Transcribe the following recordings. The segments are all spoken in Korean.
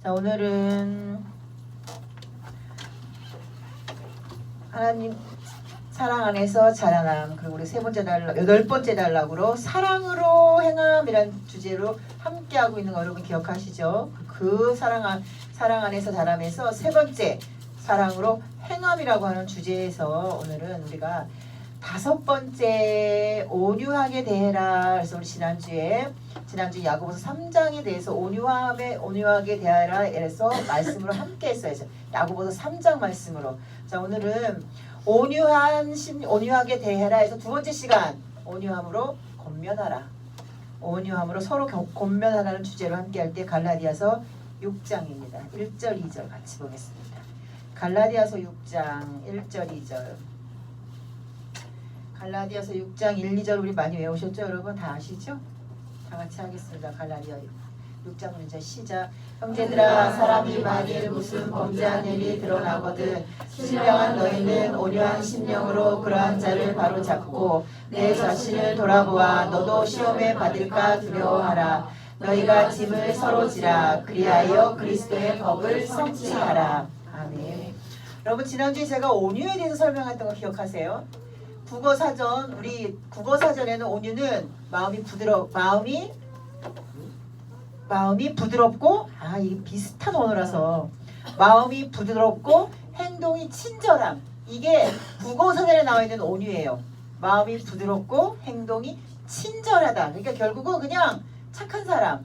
자, 오늘은 하나님 사랑 안에서 자라남, 그리고 우리 세 번째 단락, 8번째 단락으로 사랑으로 행함이란 주제로 함께하고 있는 거 여러분 기억하시죠? 그 사랑 안에서 자라면서 세 번째 사랑으로 행함이라고 하는 주제에서 오늘은 우리가 5번째 온유하게 대해라. 그래서 우리 지난주에 야고보서 3장에 대해서 온유하게 대하라 해서 말씀으로 함께 했어요. 야고보서 3장 말씀으로. 자, 오늘은 온유하게 대해라 해서 두 번째 시간, 온유함으로 권면하라. 온유함으로 서로 권면하라는 주제로 함께 할 때 갈라디아서 6장입니다. 1절 2절 같이 보겠습니다. 갈라디아서 6장 1절 2절. 갈라디아서 6장 1, 2절 우리 많이 외우셨죠? 여러분 다 아시죠? 다 같이 하겠습니다. 갈라디아 6장 문제 시작. 형제들아, 사람이 만일 무슨 범죄한 일이 드러나거든 신령한 너희는 온유한 심령으로 그러한 자를 바로잡고 내 자신을 돌아보아 너도 시험에 받을까 두려워하라. 너희가 짐을 서로 지라. 그리하여 그리스도의 법을 성취하라. 아멘. 여러분 지난주에 제가 온유에 대해서 설명했던 거 기억하세요? 우리 국어사전에는 온유는 마음이 부드럽고, 이게 비슷한 언어라서 마음이 부드럽고 행동이 친절함. 이게 국어사전에 나와 있는 온유예요. 마음이 부드럽고 행동이 친절하다. 그러니까 결국은 그냥 착한 사람,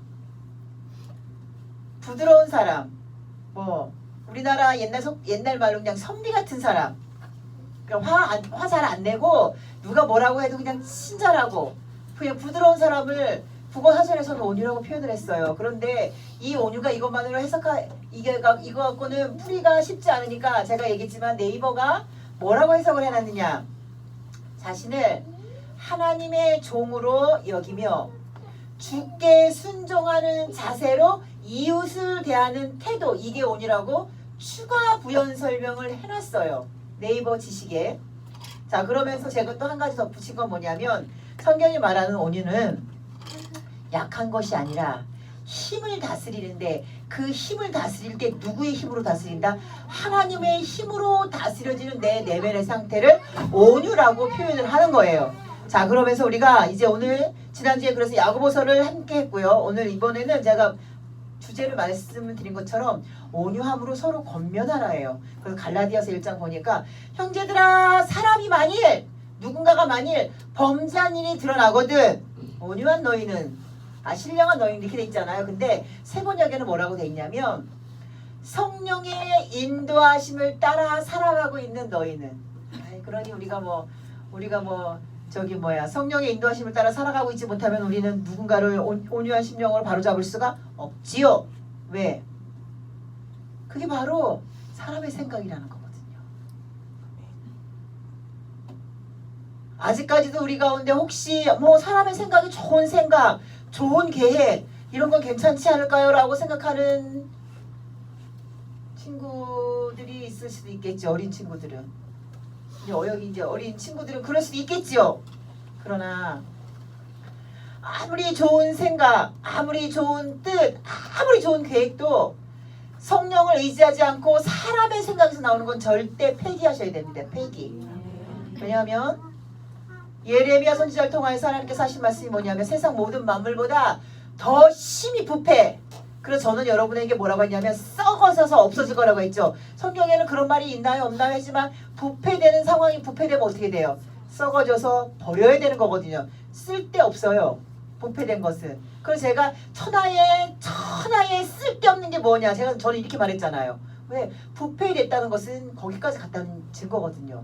부드러운 사람, 우리나라 옛날 말로 그냥 선비 같은 사람. 화 잘 안 내고 누가 뭐라고 해도 그냥 친절하고 그냥 부드러운 사람을 국어사전에서는 온유라고 표현을 했어요. 그런데 이 온유가 이것만으로 이거 갖고는 풀이가 쉽지 않으니까 제가 얘기했지만 네이버가 뭐라고 해석을 해놨느냐. 자신을 하나님의 종으로 여기며 주께 순종하는 자세로 이웃을 대하는 태도, 이게 온유라고 추가 부연 설명을 해놨어요. 네이버 지식에. 자, 그러면서 제가 또 한 가지 덧붙인 건 뭐냐면 성경이 말하는 온유는 약한 것이 아니라 힘을 다스리는데 그 힘을 다스릴 때 누구의 힘으로 다스린다? 하나님의 힘으로 다스려지는 내 내면의 상태를 온유라고 표현을 하는 거예요. 자, 그러면서 우리가 이제 오늘 지난주에 그래서 야고보서를 함께 했고요. 오늘 이번에는 제가 주제를 말씀을 드린 것처럼 온유함으로 서로 권면하라예요. 그래서 갈라디아서 1장 보니까 형제들아, 누군가가 만일 범죄한 일이 드러나거든 온유한 너희는 신령한 너희는 이렇게 돼 있잖아요. 근데 세번역에는 뭐라고 돼 있냐면 성령의 인도하심을 따라 살아가고 있는 너희는. 그러니 성령의 인도하심을 따라 살아가고 있지 못하면 우리는 누군가를 온유한 심령으로 바로잡을 수가 없지요. 왜? 그게 바로 사람의 생각이라는 거거든요. 아직까지도 우리 가운데 혹시 사람의 생각이 좋은 생각, 좋은 계획 이런 건 괜찮지 않을까요? 라고 생각하는 친구들이 있을 수도 있겠죠. 어린 친구들은. 여기 어린 친구들은 그럴 수도 있겠지요. 그러나 아무리 좋은 생각, 아무리 좋은 뜻, 아무리 좋은 계획도 성령을 의지하지 않고 사람의 생각에서 나오는 건 절대 폐기하셔야 됩니다. 폐기. 왜냐하면 예레미야 선지자를 통하여서 하나님께서 하신 말씀이 뭐냐면 세상 모든 만물보다 더 심히 부패. 그래서 저는 여러분에게 뭐라고 했냐면 썩어져서 없어질 거라고 했죠. 성경에는 그런 말이 있나요 없나요 하지만 부패되는 상황이 부패되면 어떻게 돼요? 썩어져서 버려야 되는 거거든요. 쓸데없어요. 부패된 것은. 그래서 제가 천하에 쓸데없는 게 뭐냐. 저는 이렇게 말했잖아요. 왜? 부패됐다는 것은 거기까지 갔다는 증거거든요.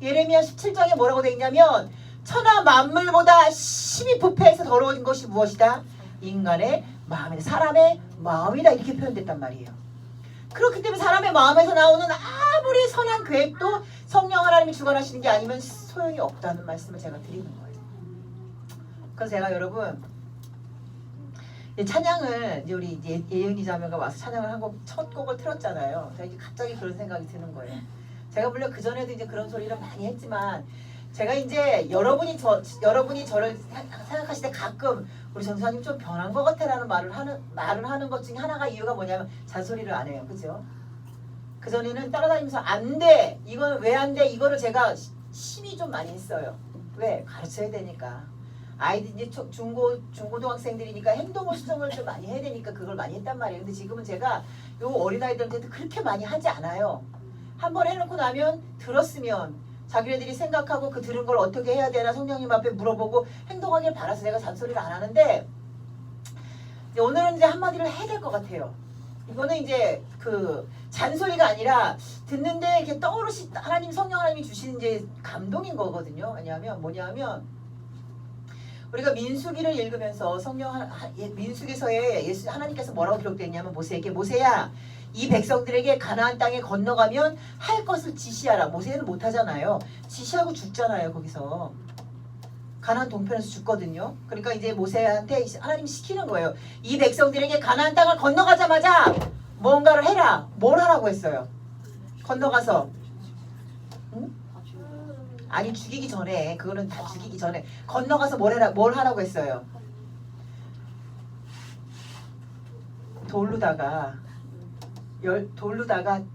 예레미야 17장에 뭐라고 되어 있냐면 천하 만물보다 심히 부패해서 더러워진 것이 무엇이다? 인간의 마음이다. 사람의 마음이다. 이렇게 표현됐단 말이에요. 그렇기 때문에 사람의 마음에서 나오는 아무리 선한 계획도 성령 하나님이 주관하시는 게 아니면 소용이 없다는 말씀을 제가 드리는 거예요. 그래서 제가 여러분 찬양을 우리 예은이 자매가 와서 찬양을 한 곡 첫 곡을 틀었잖아요. 제가 갑자기 그런 생각이 드는 거예요. 제가 물론 그 전에도 그런 소리를 많이 했지만 제가 이제 여러분이 저를 생각하실 때 가끔 우리 전사님 좀 변한 것 같아라는 말을 하는 것 중에 하나가 이유가 뭐냐면 잔소리를 안 해요. 그죠? 그전에는 따라다니면서 안 돼. 이건 왜 안 돼? 이거를 제가 심의 좀 많이 했어요. 왜? 가르쳐야 되니까. 아이들 이제 중고등학생들이니까 행동을 수정을 좀 많이 해야 되니까 그걸 많이 했단 말이에요. 근데 지금은 제가 요 어린아이들한테도 그렇게 많이 하지 않아요. 한번 해놓고 나면 들었으면 자기네들이 생각하고 그 들은 걸 어떻게 해야 되나 성령님 앞에 물어보고 행동하길 바라서 내가 잔소리를 안 하는데 이제 오늘은 이제 한마디를 해야 될 것 같아요. 이거는 이제 그 잔소리가 아니라 듣는데 이렇게 떠오르시 하나님 성령 하나님이 주신 이제 감동인 거거든요. 왜냐하면 뭐냐면 우리가 민수기를 읽으면서 민수기서에 하나님께서 뭐라고 기록되었냐면 모세에게 모세야 이 백성들에게 가나안 땅에 건너가면 할 것을 지시하라. 모세는 못하잖아요. 지시하고 죽잖아요. 거기서 가나안 동편에서 죽거든요. 그러니까 이제 모세한테 하나님이 시키는 거예요. 이 백성들에게 가나안 땅을 건너가자마자 뭔가를 해라. 뭘 하라고 했어요? 건너가서 응? 아니 죽이기 전에 그거는 다 죽이기 전에 건너가서 뭘 하라고 했어요? 돌로다가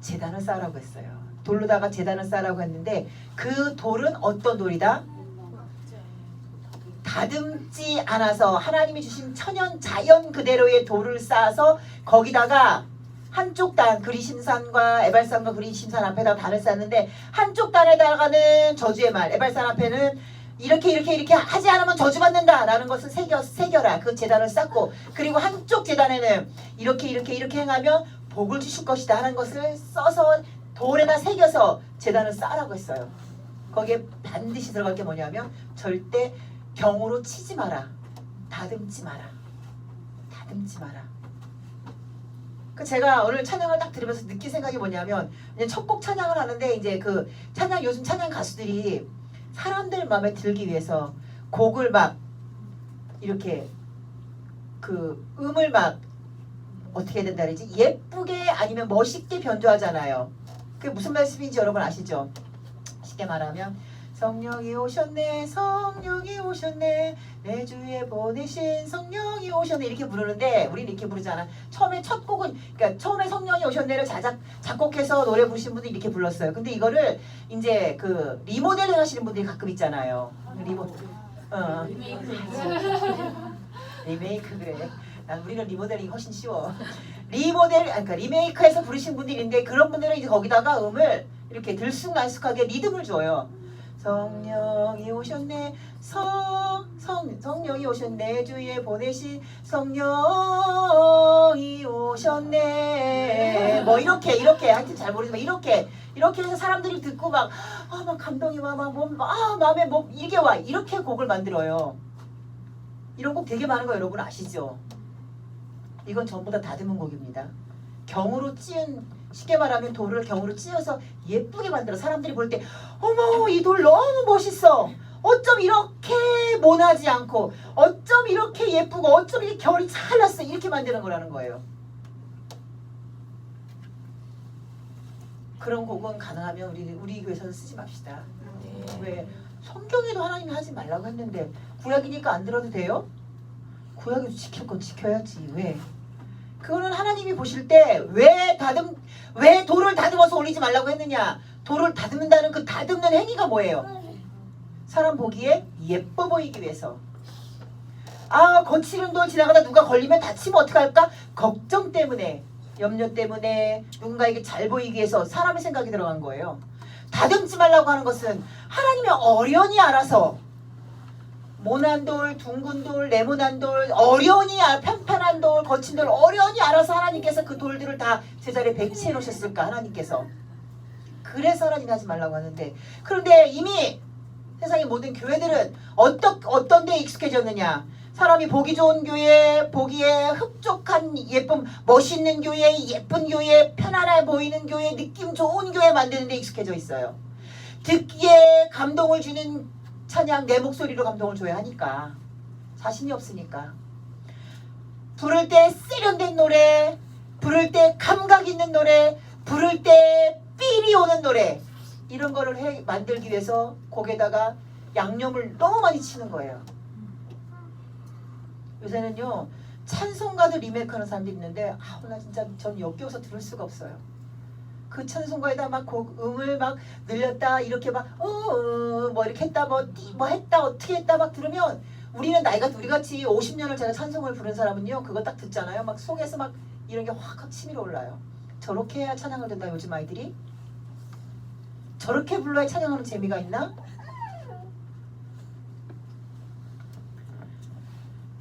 제단을 쌓으라고 했어요. 돌로다가 제단을 쌓으라고 했는데 그 돌은 어떤 돌이다? 다듬지 않아서 하나님이 주신 천연 자연 그대로의 돌을 쌓아서 거기다가 한쪽 단 그리심산과 에발산과 그리심산 앞에다 단을 쌓는데 한쪽 단에다가는 저주의 말, 에발산 앞에는 이렇게 하지 않으면 저주받는다 라는 것을 새겨라. 그 제단을 쌓고 그리고 한쪽 제단에는 이렇게 행하면 복을 주실 것이다 하는 것을 써서 돌에다 새겨서 제단을 쌓으라고 했어요. 거기에 반드시 들어갈 게 뭐냐면 절대 경으로 치지 마라. 다듬지 마라. 그 제가 오늘 찬양을 딱 들으면서 느낀 생각이 뭐냐면 이제 첫 곡 찬양을 하는데 이제 그 요즘 찬양 가수들이 사람들 마음에 들기 위해서 곡을 막 이렇게 그 음을 막 어떻게 해야 된다 그러지? 예쁘게 아니면 멋있게 변조하잖아요. 그게 무슨 말씀인지 여러분 아시죠? 쉽게 말하면 성령이 오셨네 내 주에 보내신 성령이 오셨네 이렇게 부르는데 우리는 이렇게 부르잖아. 처음에 첫 곡은 그러니까 처음에 성령이 오셨네를 작곡해서 노래 부르신 분들이 이렇게 불렀어요. 근데 이거를 이제 그 리모델링 하시는 분들이 가끔 있잖아요. 리메이크 그래. 우리는 리모델링이 훨씬 쉬워. 그러니까 리메이크해서 부르신 분들이 있는데 그런 분들은 이제 거기다가 음을 이렇게 들쑥날쑥하게 리듬을 줘요. 성령이 오셨네 성령이 오셨네 주에 보내신 성령이 오셨네 뭐 이렇게 하여튼 잘 모르지만 이렇게 해서 사람들이 듣고 막 감동이 마음에 이게 와 이렇게 곡을 만들어요. 이런 곡 되게 많은 거 여러분 아시죠? 이건 전부 다 다듬은 곡입니다. 경으로 찌은 쉽게 말하면 돌을 경으로 찧어서 예쁘게 만들어 사람들이 볼 때 어머 이 돌 너무 멋있어. 어쩜 이렇게 모나지 않고 어쩜 이렇게 예쁘고 어쩜 이렇게 결이 잘 났어. 이렇게 만드는 거라는 거예요. 그런 곡은 가능하면 우리 교회에서는 쓰지 맙시다. 왜? 성경에도 하나님이 하지 말라고 했는데 구약이니까 안 들어도 돼요? 구약에도 지킬 건 지켜야지. 왜? 그거는 하나님이 보실 때 왜 돌을 다듬어서 올리지 말라고 했느냐? 돌을 다듬는다는 그 다듬는 행위가 뭐예요? 사람 보기에 예뻐 보이기 위해서. 거칠은 돌 지나가다 누가 걸리면 다치면 어떡할까? 걱정 때문에, 염려 때문에 누군가에게 잘 보이기 위해서 사람의 생각이 들어간 거예요. 다듬지 말라고 하는 것은 하나님이 어련히 알아서 모난 돌, 둥근 돌, 네모난 돌, 어련히 편편한 돌, 거친 돌 어련히 알아서 하나님께서 그 돌들을 다 제자리에 배치해 놓으셨을까 하나님께서. 그래서 하나님이 하지 말라고 하는데 그런데 이미 세상의 모든 교회들은 어떤 데에 익숙해졌느냐. 사람이 보기 좋은 교회, 보기에 흡족한 예쁨, 멋있는 교회, 예쁜 교회, 편안해 보이는 교회, 느낌 좋은 교회 만드는 데 익숙해져 있어요. 듣기에 감동을 주는 찬양 내 목소리로 감동을 줘야 하니까 자신이 없으니까 부를 때 세련된 노래, 부를 때 감각 있는 노래, 부를 때 삘이 오는 노래 이런 거를 만들기 위해서 곡에다가 양념을 너무 많이 치는 거예요. 요새는요 찬송가도 리메이크하는 사람들이 있는데 나 진짜 전 역겨워서 들을 수가 없어요. 그 찬송가에다 막 음을 막 늘렸다 이렇게 막 뭐 이렇게 했다 뭐 했다 어떻게 했다 막 들으면 우리는 나이가 우리 같이 50년을 제가 찬송을 부른 사람은요 그거 딱 듣잖아요. 막 속에서 막 이런 게 확 치밀어 올라요. 저렇게 해야 찬양을 된다 요즘 아이들이? 저렇게 불러야 찬양하는 재미가 있나?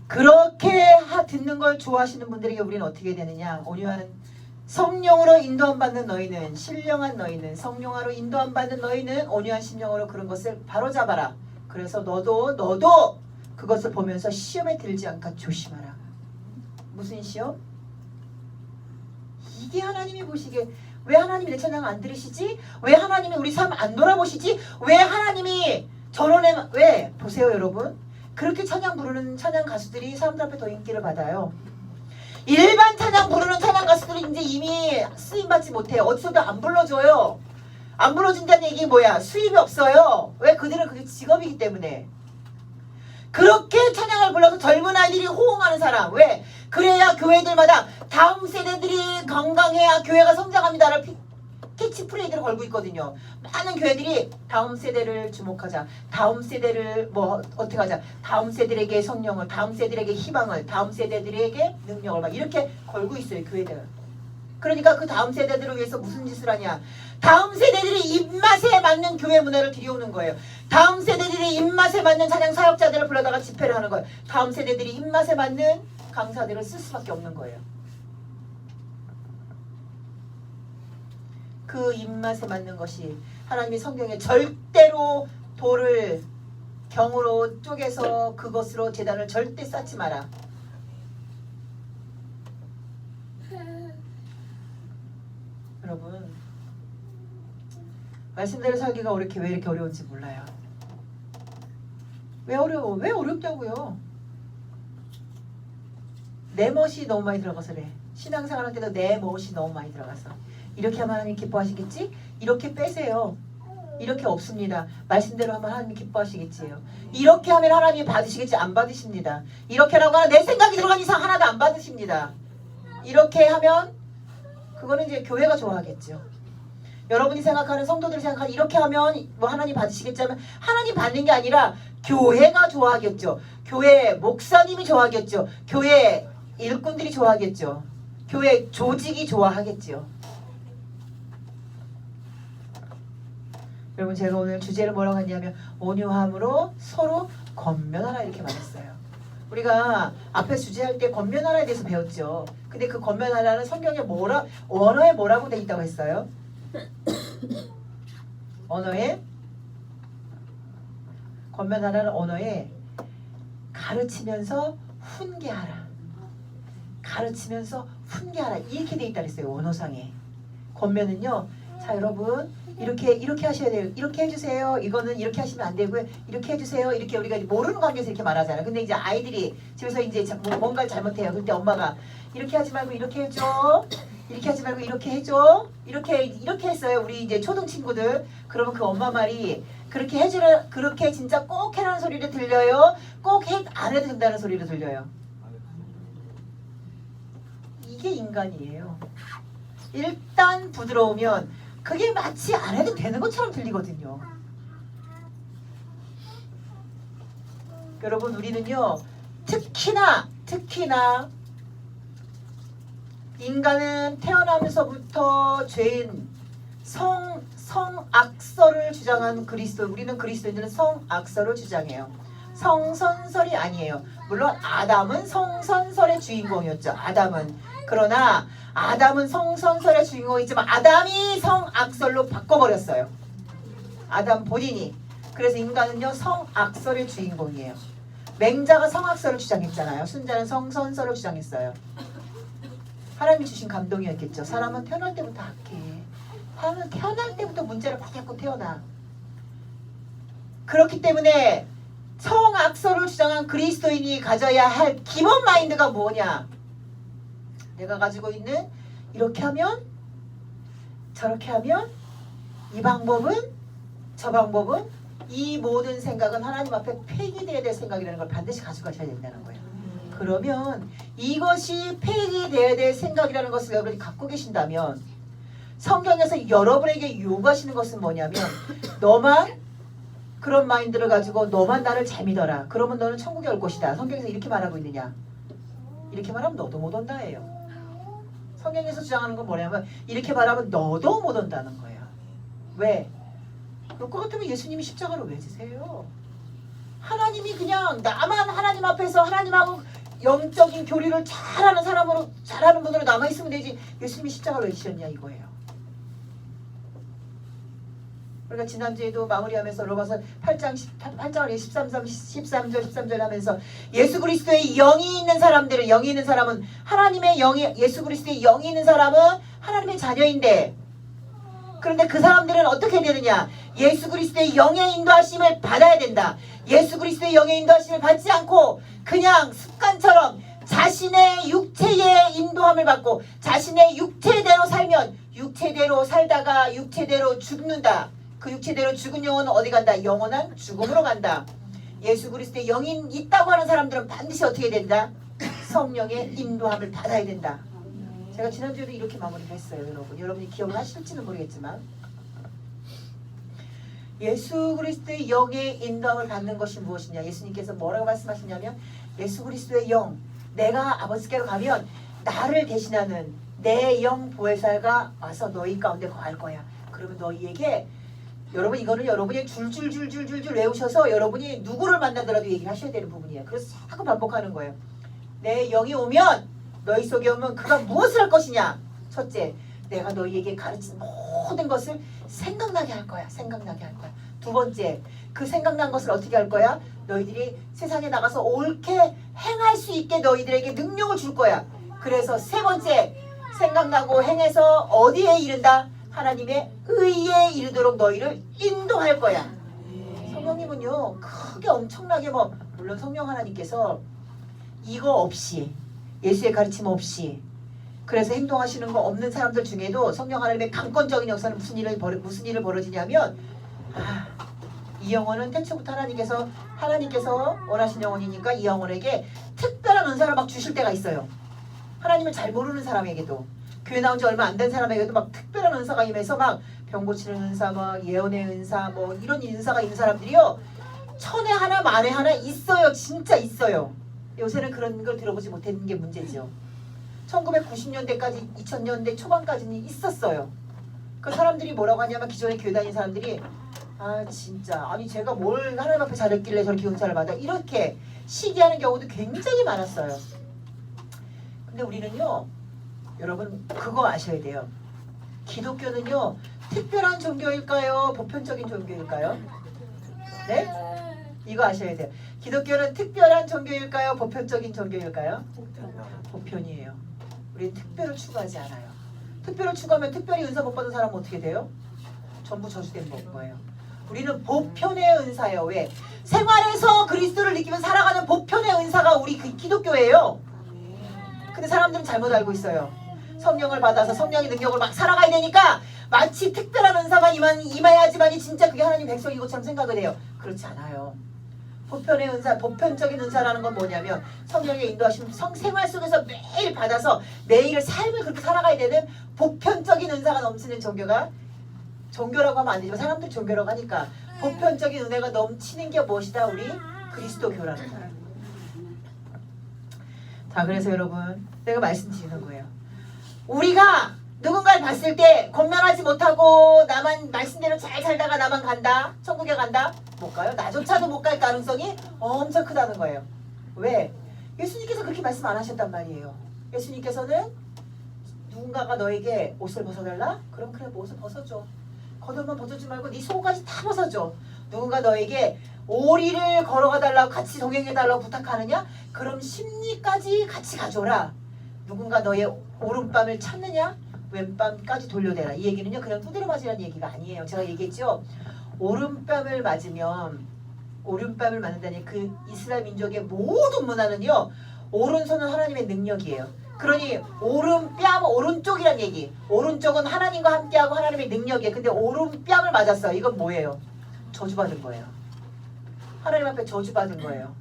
그렇게 듣는 걸 좋아하시는 분들에게 우리는 어떻게 되느냐? 온유한 성령으로 인도함 받는 너희는 신령한 너희는 성령으로 인도함 받는 너희는 온유한 심령으로 그런 것을 바로잡아라. 그래서 너도 그것을 보면서 시험에 들지 않게 조심하라. 무슨 시험? 이게 하나님이 보시기에 왜 하나님이 내 찬양 안 들으시지? 왜 하나님이 우리 삶 안 돌아보시지? 왜 하나님이 저런애 왜? 보세요 여러분. 그렇게 찬양 부르는 찬양 가수들이 사람들 앞에 더 인기를 받아요. 일반 찬양 부르는 찬양 가수들이 이제 이미 쓰임받지 못해요. 어디서도 안 불러줘요. 안 불러준다는 얘기 뭐야? 수입이 없어요. 왜? 그들은 그게 직업이기 때문에. 그렇게 찬양을 불러서 젊은 아이들이 호응하는 사람. 왜? 그래야 교회들마다 다음 세대들이 건강해야 교회가 성장합니다를 캐치프레이즈를 걸고 있거든요. 많은 교회들이 다음 세대를 주목하자. 다음 세대를 뭐 어떻게 하자. 다음 세대에게 성령을, 다음 세대에게 희망을, 다음 세대들에게 능력을 막 이렇게 걸고 있어요. 교회들. 그러니까 그 다음 세대들을 위해서 무슨 짓을 하냐. 다음 세대들이 입맛에 맞는 교회 문화를 들여오는 거예요. 다음 세대들이 입맛에 맞는 찬양 사역자들을 불러다가 집회를 하는 거예요. 다음 세대들이 입맛에 맞는 강사들을 쓸 수밖에 없는 거예요. 그 입맛에 맞는 것이 하나님이 성경에 절대로 돌을 경으로 쪼개서 그것으로 제단을 절대 쌓지 마라. 여러분 말씀대로 살기가 왜 이렇게 어려운지 몰라요. 왜 어려워? 왜 어렵다고요? 내 멋이 너무 많이 들어가서 그래. 신앙생활 할 때도 내 멋이 너무 많이 들어가서. 이렇게 하면 하나님 기뻐하시겠지? 이렇게 빼세요. 이렇게 없습니다. 말씀대로 하면 하나님 기뻐하시겠지요. 이렇게 하면 하나님이 받으시겠지? 안 받으십니다. 이렇게 하라고 하나 내 생각이 들어간 이상 하나도 안 받으십니다. 이렇게 하면 그거는 이제 교회가 좋아하겠죠. 여러분이 생각하는 성도들이 생각하는 이렇게 하면 뭐 하나님 받으시겠지 하면 하나님 받는 게 아니라 교회가 좋아하겠죠. 교회 목사님이 좋아하겠죠. 교회 일꾼들이 좋아하겠죠. 교회 조직이 좋아하겠죠. 여러분 제가 오늘 주제를 뭐라고 했냐면 온유함으로 서로 권면하라 이렇게 말했어요. 우리가 앞에 주제할 때 권면하라에 대해서 배웠죠. 근데 그 권면하라는 성경에 언어에 뭐라고 돼 있다고 했어요? 언어에 권면하라는 언어에 가르치면서 훈계하라. 가르치면서 훈계하라 이렇게 돼 있다 그랬어요. 언어상에. 권면은요. 자 여러분 이렇게 하셔야 돼요. 이렇게 해주세요. 이거는 이렇게 하시면 안 되고요. 이렇게 해주세요. 이렇게 우리가 모르는 관계에서 이렇게 말하잖아요. 근데 이제 아이들이 집에서 이제 뭔가를 잘못해요. 그때 엄마가 이렇게 하지 말고 이렇게 해줘. 이렇게 하지 말고 이렇게 해줘. 이렇게 했어요. 우리 이제 초등 친구들. 그러면 그 엄마 말이 그렇게 해주라. 그렇게 진짜 꼭 해라는 소리를 들려요. 꼭 안 해도 된다는 소리를 들려요. 이게 인간이에요. 일단 부드러우면 그게 마치 안 해도 되는 것처럼 들리거든요. 여러분 우리는요 특히나 인간은 태어나면서부터 죄인 성악설을 주장한 그리스도 우리는 그리스도인들은 성악설을 주장해요. 성선설이 아니에요. 물론 아담은 성선설의 주인공이었죠. 아담은 그러나 아담은 성선설의 주인공이지만 아담이 성악설로 바꿔버렸어요. 아담 본인이. 그래서 인간은요 성악설의 주인공이에요. 맹자가 성악설을 주장했잖아요. 순자는 성선설을 주장했어요. 하나님이 주신 감동이었겠죠. 사람은 태어날 때부터 악해. 사람은 태어날 때부터 문제를 받고 태어나. 그렇기 때문에 성악설을 주장한 그리스도인이 가져야 할 기본 마인드가 뭐냐? 내가 가지고 있는 이렇게 하면 저렇게 하면 이 방법은 저 방법은 이 모든 생각은 하나님 앞에 폐기되어야 될 생각이라는 걸 반드시 가져가셔야 된다는 거예요. 그러면 이것이 폐기되어야 될 생각이라는 것을 여러분이 갖고 계신다면 성경에서 여러분에게 요구하시는 것은 뭐냐면 너만 그런 마인드를 가지고 너만 나를 잘 믿어라. 그러면 너는 천국에 올 것이다. 성경에서 이렇게 말하고 있느냐? 이렇게 말하면 너도 못 온다예요. 성경에서 주장하는 건 뭐냐면 이렇게 말하면 너도 못 온다는 거예요. 왜? 그럴 것 같으면 예수님이 십자가를 왜 지세요? 하나님이 그냥 나만 하나님 앞에서 하나님하고 영적인 교류를 잘하는 분으로 남아있으면 되지 예수님이 십자가를 왜 지셨냐 이거예요. 그러니까 지난주에도 마무리하면서 로마서 8장 13절 하면서 예수 그리스도의 영이 있는 사람들은 영이 있는 사람은 하나님의 영이 예수 그리스도의 영이 있는 사람은 하나님의 자녀인데 그런데 그 사람들은 어떻게 되느냐? 예수 그리스도의 영의 인도하심을 받아야 된다. 예수 그리스도의 영의 인도하심을 받지 않고 그냥 습관처럼 자신의 육체의 인도함을 받고 자신의 육체대로 살면 육체대로 살다가 육체대로 죽는다. 그 육체대로 죽은 영혼은 어디 간다? 영원한 죽음으로 간다. 예수 그리스도의 영이 있다고 하는 사람들은 반드시 어떻게 된다? 성령의 인도함을 받아야 된다. 제가 지난주에도 이렇게 마무리를 했어요. 여러분이 기억을 하실지는 모르겠지만 예수 그리스도의 영의 인도함을 받는 것이 무엇이냐? 예수님께서 뭐라고 말씀하시냐면 예수 그리스도의 영, 내가 아버지께로 가면 나를 대신하는 내 영 보혜사가 와서 너희 가운데 거할 거야. 그러면 너희에게 여러분 이거는 여러분이 줄줄줄줄줄줄 외우셔서 여러분이 누구를 만나더라도 얘기를 하셔야 되는 부분이에요. 그래서 자꾸 반복하는 거예요. 내 영이 오면 너희 속에 오면 그가 무엇을 할 것이냐? 첫째, 내가 너희에게 가르친 모든 것을 생각나게 할 거야. 생각나게 할 거야. 두 번째, 그 생각난 것을 어떻게 할 거야? 너희들이 세상에 나가서 옳게 행할 수 있게 너희들에게 능력을 줄 거야. 그래서 세 번째, 생각나고 행해서 어디에 이른다? 하나님의 의에 이르도록 너희를 인도할 거야. 성령님은요, 크게 엄청나게 물론 성령 하나님께서 이거 없이 예수의 가르침 없이 그래서 행동하시는 거 없는 사람들 중에도 성령 하나님의 강권적인 역사는 무슨 일을 벌어지냐면 이 영혼은 태초부터 하나님께서 원하신 영혼이니까 이 영혼에게 특별한 은사를 막 주실 때가 있어요. 하나님을 잘 모르는 사람에게도 교회 나온 지 얼마 안 된 사람에게도 막 특별한 은사가 임해서 막 병 고치는 은사, 막 예언의 은사, 이런 은사가 있는 사람들이요 천에 하나 만에 하나 있어요. 진짜 있어요. 요새는 그런 걸 들어보지 못했는 게 문제죠. 1990년대까지 2000년대 초반까지는 있었어요. 그 사람들이 뭐라고 하냐면 기존에 교회 다니는 사람들이 진짜 아니 제가 뭘 하나님 앞에 잘했길래 저렇게 은사를 받아 이렇게 시기하는 경우도 굉장히 많았어요. 근데 우리는요 여러분 그거 아셔야 돼요. 기독교는요 특별한 종교일까요? 보편적인 종교일까요? 네? 이거 아셔야 돼요. 기독교는 특별한 종교일까요? 보편적인 종교일까요? 보편이에요. 우리는 특별을 추구하지 않아요. 특별을 추구하면 특별히 은사 못 받은 사람은 어떻게 돼요? 전부 저주된 거예요. 우리는 보편의 은사예요. 왜? 생활에서 그리스도를 느끼며 살아가는 보편의 은사가 우리 기독교예요. 근데 사람들은 잘못 알고 있어요. 성령을 받아서 성령의 능력을 막 살아가야 되니까 마치 특별한 은사가 임해야지만이 진짜 그게 하나님 백성인 것처럼 생각을 해요. 그렇지 않아요. 보편의 은사, 보편적인 은사라는 건 뭐냐면 성령의 인도하심 생활 속에서 매일 받아서 매일 삶을 그렇게 살아가야 되는 보편적인 은사가 넘치는 종교라고 하면 안 되지만 사람들이 종교라고 하니까 보편적인 은혜가 넘치는 게 무엇이다? 우리 그리스도교라는 거예요. 자, 그래서 여러분 내가 말씀드리는 거예요. 우리가 누군가를 봤을 때 권면하지 못하고 나만 말씀대로 잘 살다가 나만 간다? 천국에 간다? 못 가요? 나조차도 못 갈 가능성이 엄청 크다는 거예요. 왜? 예수님께서 그렇게 말씀 안 하셨단 말이에요. 예수님께서는 누군가가 너에게 옷을 벗어달라? 그럼 그래 옷을 벗어줘. 겉옷만 벗어주지 말고 네 속옷까지 다 벗어줘. 누군가 너에게 오리를 걸어가달라고 같이 동행해달라고 부탁하느냐? 그럼 심리까지 같이 가져라. 누군가 너의 오른밤을 찾느냐? 왼밤까지 돌려대라. 이 얘기는요 그냥 두드려 맞으라는 얘기가 아니에요. 제가 얘기했죠. 오른밤을 맞는다니 그 이스라엘 민족의 모든 문화는요 오른손은 하나님의 능력이에요. 그러니 오른뺨 오른쪽이란 얘기. 오른쪽은 하나님과 함께하고 하나님의 능력이에요. 근데 오른뺨을 맞았어요. 이건 뭐예요? 저주받은 거예요. 하나님 앞에 저주받은 거예요.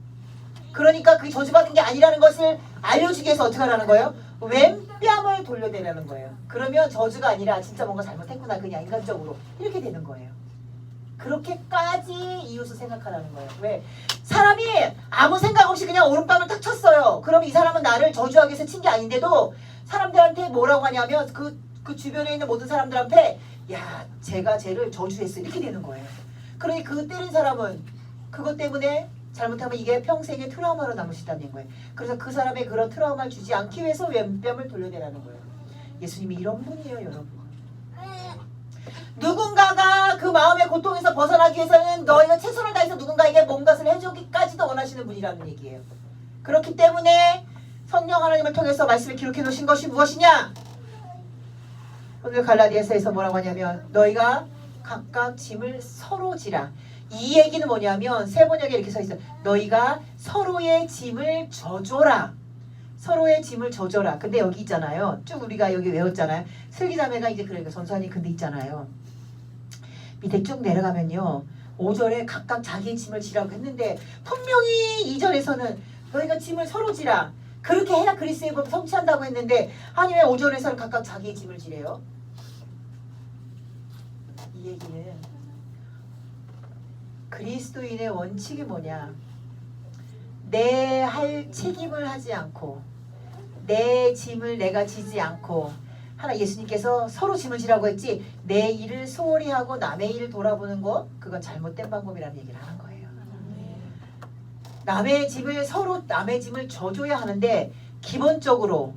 그러니까 그 저주받은 게 아니라는 것을 알려주기 위해서 어떻게 하라는 거예요? 왼뺨을 돌려대라는 거예요. 그러면 저주가 아니라 진짜 뭔가 잘못했구나 그냥 인간적으로 이렇게 되는 거예요. 그렇게까지 이웃을 생각하라는 거예요. 왜? 사람이 아무 생각 없이 그냥 오른뺨을 딱 쳤어요. 그럼 이 사람은 나를 저주하기 위해서 친 게 아닌데도 사람들한테 뭐라고 하냐면 그 주변에 있는 모든 사람들한테 야 제가 쟤를 저주했어 이렇게 되는 거예요. 그러니 그 때린 사람은 그것 때문에 잘못하면 이게 평생의 트라우마로 남을 수 있다는 거예요. 그래서 그 사람의 그런 트라우마를 주지 않기 위해서 왼뺨을 돌려대라는 거예요. 예수님이 이런 분이에요, 여러분. 누군가가 그 마음의 고통에서 벗어나기 위해서는 너희가 최선을 다해서 누군가에게 뭔가를 해주기까지도 원하시는 분이라는 얘기예요. 그렇기 때문에 성령 하나님을 통해서 말씀을 기록해 놓으신 것이 무엇이냐? 오늘 갈라디아서에서 뭐라고 하냐면 너희가 각각 짐을 서로 지라. 이 얘기는 뭐냐면 세 번역에 이렇게 써 있어요. 너희가 서로의 짐을 져줘라. 서로의 짐을 져줘라. 근데 여기 있잖아요. 쭉 우리가 여기 외웠잖아요. 슬기자매가 이제 그러니까 전사님 근데 있잖아요. 밑에 쭉 내려가면요. 5절에 각각 자기의 짐을 지라고 했는데 분명히 2절에서는 너희가 짐을 서로 지라. 그렇게 해야 그리스도의 법을 성취한다고 했는데 아니 왜 5절에서는 각각 자기의 짐을 지래요? 이 얘기는 그리스도인의 원칙이 뭐냐? 내 할 책임을 하지 않고 내 짐을 내가 지지 않고 하나 예수님께서 서로 짐을 지라고 했지 내 일을 소홀히 하고 남의 일을 돌아보는 거 그건 잘못된 방법이라는 얘기를 하는 거예요. 남의 짐을 서로 남의 짐을 져줘야 하는데 기본적으로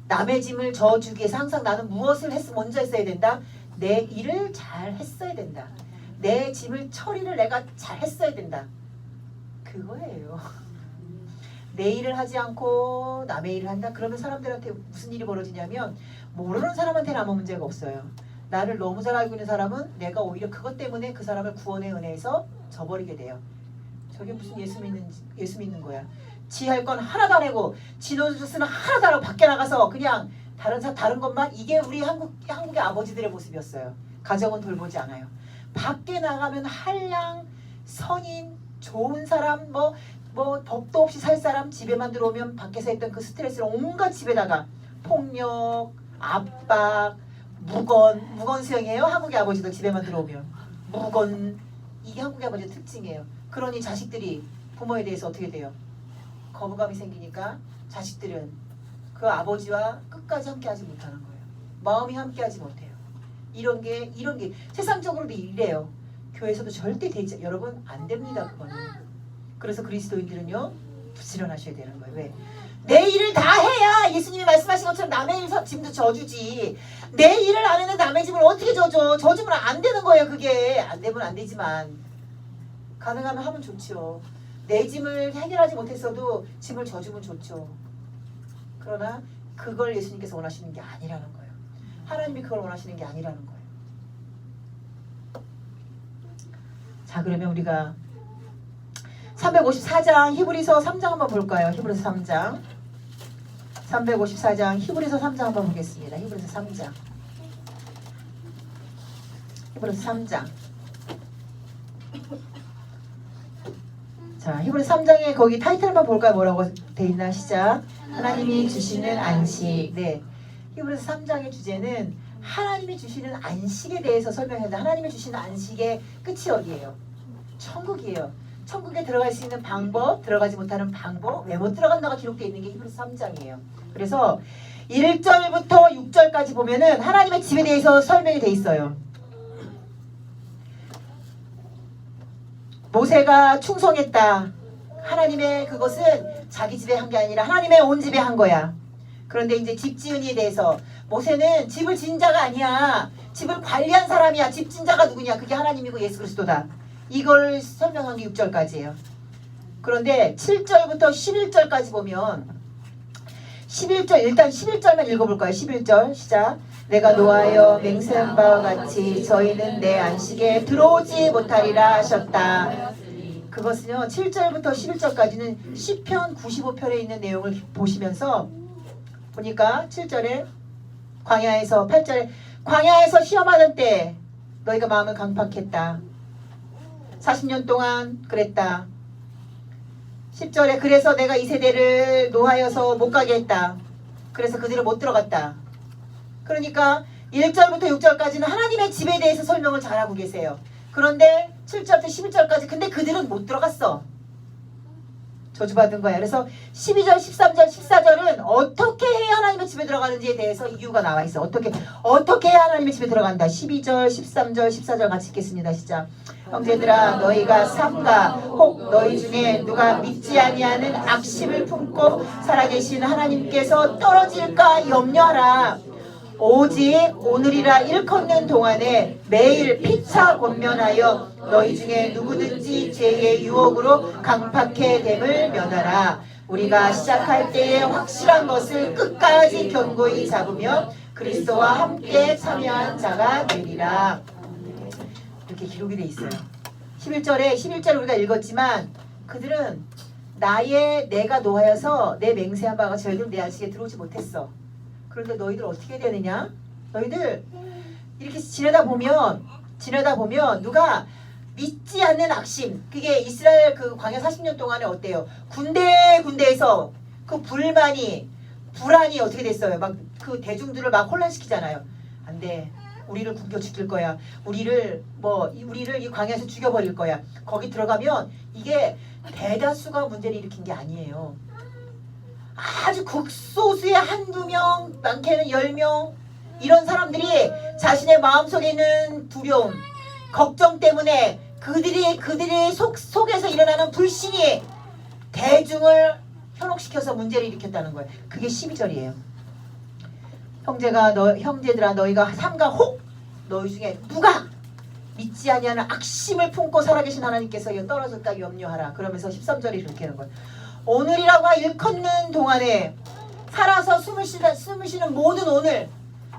남의 짐을 져주기 위해서 항상 나는 무엇을 먼저 했어야 된다? 내 일을 잘 했어야 된다. 내 짐을 처리를 내가 잘 했어야 된다. 그거예요. 내 일을 하지 않고 남의 일을 한다? 그러면 사람들한테 무슨 일이 벌어지냐면 모르는 사람한테는 아무 문제가 없어요. 나를 너무 잘 알고 있는 사람은 내가 오히려 그것 때문에 그 사람을 구원의 은혜에서 저버리게 돼요. 저게 무슨 예수 믿는 거야. 지 할 건 하나도 안 하고 지 노릇은 하나도 안 하고 밖에 나가서 그냥 다른 것만 이게 우리 한국의 아버지들의 모습이었어요. 가정은 돌보지 않아요. 밖에 나가면 한량 선인 좋은 사람 뭐 법도 없이 살 사람 집에만 들어오면 밖에서 했던 그 스트레스를 온갖 집에다가 폭력, 압박, 무건 수행이에요. 한국의 아버지들 집에만 들어오면 무건 이게 한국의 아버지의 특징이에요. 그러니 자식들이 부모에 대해서 어떻게 돼요? 거부감이 생기니까 자식들은 그 아버지와 끝까지 함께하지 못하는 거예요. 마음이 함께하지 못해요. 이런 게 세상적으로도 이래요. 교회에서도 절대 되지 여러분 안 됩니다. 그거는. 그래서 그리스도인들은요 부지런하셔야 되는 거예요. 왜? 내 일을 다 해야 예수님이 말씀하신 것처럼 남의 짐도 져주지. 내 일을 안 했는데 남의 짐을 어떻게 져줘? 져주면 안 되는 거예요. 그게 안 되면 안 되지만 가능하면 하면 좋죠. 내 짐을 해결하지 못했어도 짐을 져주면 좋죠. 그러나 그걸 예수님께서 원하시는 게 아니라는 거예요. 하나님이 그걸 원하시는 게 아니라는 거예요. 자 그러면 우리가 354장 히브리서 3장 한번 볼까요? 히브리서 3장 354장 히브리서 3장 한번 보겠습니다. 히브리서 3장 히브리서 3장 자 히브리서 3장에 거기 타이틀만 볼까요? 뭐라고 돼 있나? 시작 하나님이 주시는 안식. 네, 히브리서 3장의 주제는 하나님이 주시는 안식에 대해서 설명했는데 하나님이 주시는 안식의 끝이 어디예요? 천국이에요. 천국에 들어갈 수 있는 방법, 들어가지 못하는 방법, 왜 못 들어간다가 기록되어 있는 게 히브리서 3장이에요. 그래서 1절부터 6절까지 보면은 하나님의 집에 대해서 설명이 돼 있어요. 모세가 충성했다. 하나님의 그것은 자기 집에 한 게 아니라 하나님의 온 집에 한 거야. 그런데 이제 집 지은이에 대해서 모세는 집을 지은 자가 아니야. 집을 관리한 사람이야. 집 지은 자가 누구냐? 그게 하나님이고 예수 그리스도다. 이걸 설명한 게 6절까지예요. 그런데 7절부터 11절까지 보면 11절 일단 11절만 읽어볼까요? 11절 시작. 내가 노하여 맹세한 바와 같이 저희는 내 안식에 들어오지 못하리라 하셨다. 그것은요 7절부터 11절까지는 시편 95편에 있는 내용을 보시면서 보니까 7절에 광야에서 8절에 광야에서 시험하던 때 너희가 마음을 강팍했다. 40년 동안 그랬다. 10절에 그래서 내가 이 세대를 노하여서 못 가게 했다. 그래서 그들을 못 들어갔다. 그러니까 1절부터 6절까지는 하나님의 집에 대해서 설명을 잘하고 계세요. 그런데 7절부터 11절까지 근데 그들은 못 들어갔어. 저주받은 거야. 그래서 12절, 13절, 14절은 어떻게 해야 하나님의 집에 들어가는지에 대해서 이유가 나와 있어. 어떻게 해야 하나님의 집에 들어간다. 12절, 13절, 14절 같이 읽겠습니다. 시작. 형제들아 너희가 삼가 혹 너희 중에 누가 믿지 아니하는 악심을 품고 살아계신 하나님께서 떨어질까 염려하라. 오직 오늘이라 일컫는 동안에 매일 피차 권면하여 너희 중에 누구든지 죄의 유혹으로 강팍해 됨을 면하라. 우리가 시작할 때에 확실한 것을 끝까지 견고히 잡으며 그리스도와 함께 참여한 자가 되리라. 이렇게 기록이 돼 있어요. 11절 우리가 읽었지만 그들은 내가 노하여서 내 맹세한 바가 저희들 내 안식에 들어오지 못했어. 그런데 너희들 어떻게 되느냐? 너희들 이렇게 지내다 보면 누가 믿지 않는 악심, 그게 이스라엘 그 광야 40년 동안에 어때요? 군대에서 그 불안이 어떻게 됐어요? 막 그 대중들을 막 혼란시키잖아요. 안 돼. 우리를 굶겨 죽일 거야. 우리를 이 광야에서 죽여버릴 거야. 거기 들어가면 이게 대다수가 문제를 일으킨 게 아니에요. 아주 극소수의 한두 명, 많게는 10명 이런 사람들이 자신의 마음속에 있는 두려움, 걱정 때문에 그들이 속에서 일어나는 불신이 대중을 현혹시켜서 문제를 일으켰다는 거예요. 그게 12절이에요. 형제들아 너희가 삼가 혹 너희 중에 누가 믿지 아니하는 악심을 품고 살아계신 하나님께서 떨어졌다 염려하라. 그러면서 13절이 이렇게 하는 거예요. 오늘이라고 일컫는 동안에 살아서 숨을 쉬는 모든 오늘,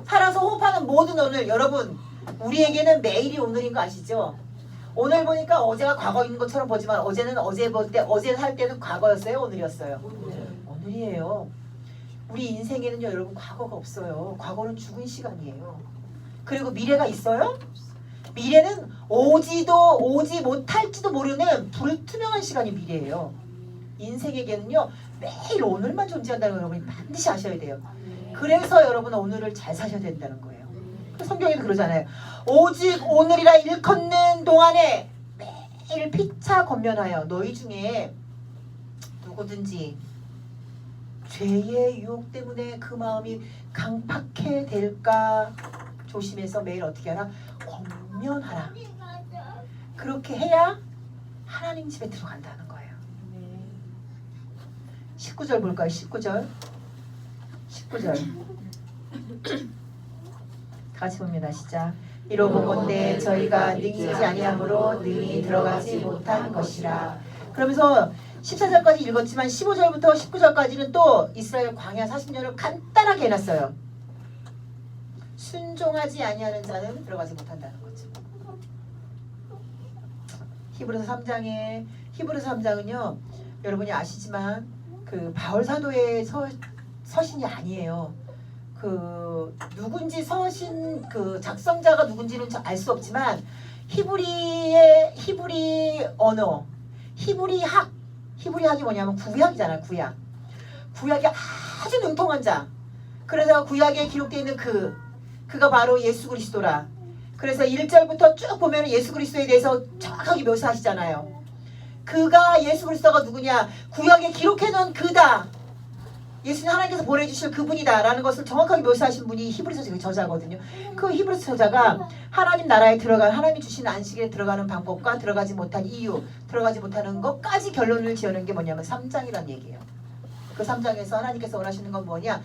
살아서 호흡하는 모든 오늘, 여러분 우리에게는 매일이 오늘인 거 아시죠? 오늘 보니까 어제가 과거인 것처럼 보지만 어제 살 때는 과거였어요? 오늘이었어요? 오늘이에요. 우리 인생에는요 여러분 과거가 없어요. 과거는 죽은 시간이에요. 그리고 미래가 있어요? 미래는 오지 못할지도 모르는 불투명한 시간이 미래예요. 인생에게는요 매일 오늘만 존재한다는 걸 여러분이 반드시 아셔야 돼요. 그래서 여러분은 오늘을 잘 사셔야 된다는 거예요. 성경에도 그러잖아요. 오직 오늘이라 일컫는 동안에 매일 피차 권면하여 너희 중에 누구든지 죄의 유혹 때문에 그 마음이 강팍해 될까 조심해서 매일 어떻게 하라? 권면하라. 그렇게 해야 하나님 집에 들어간다는 거예요. 19절 볼까요? 19절 같이 봅니다. 시작. 이러고 본데 저희가 능히지 아니함으로 능히 들어가지 못한 것이라. 그러면서 14절까지 읽었지만 15절부터 19절까지는 또 이스라엘 광야 40년을 간단하게 해놨어요. 순종하지 아니하는 자는 들어가지 못한다는 거죠. 히브리서 3장은요 여러분이 아시지만 그 바울 사도의 서신이 아니에요. 그 누군지 그 작성자가 누군지는 알 수 없지만 히브리 언어, 히브리학이 뭐냐면 구약이잖아요. 구약이 아주 능통한 자. 그래서 구약에 기록되어 있는 그가 바로 예수 그리스도라. 그래서 1절부터 쭉 보면 예수 그리스도에 대해서 정확하게 묘사하시잖아요. 그가 예수 그리스도가 누구냐? 구약에 기록해놓은 그다. 예수님 하나님께서 보내주실 그분이다 라는 것을 정확하게 묘사하신 분이 히브리서 저자거든요. 그 히브리서 저자가 하나님 나라에 하나님이 주신 안식에 들어가는 방법과 들어가지 못한 이유, 들어가지 못하는 것까지 결론을 지어낸 게 뭐냐면 3장이란 얘기예요. 그 3장에서 하나님께서 원하시는 건 뭐냐?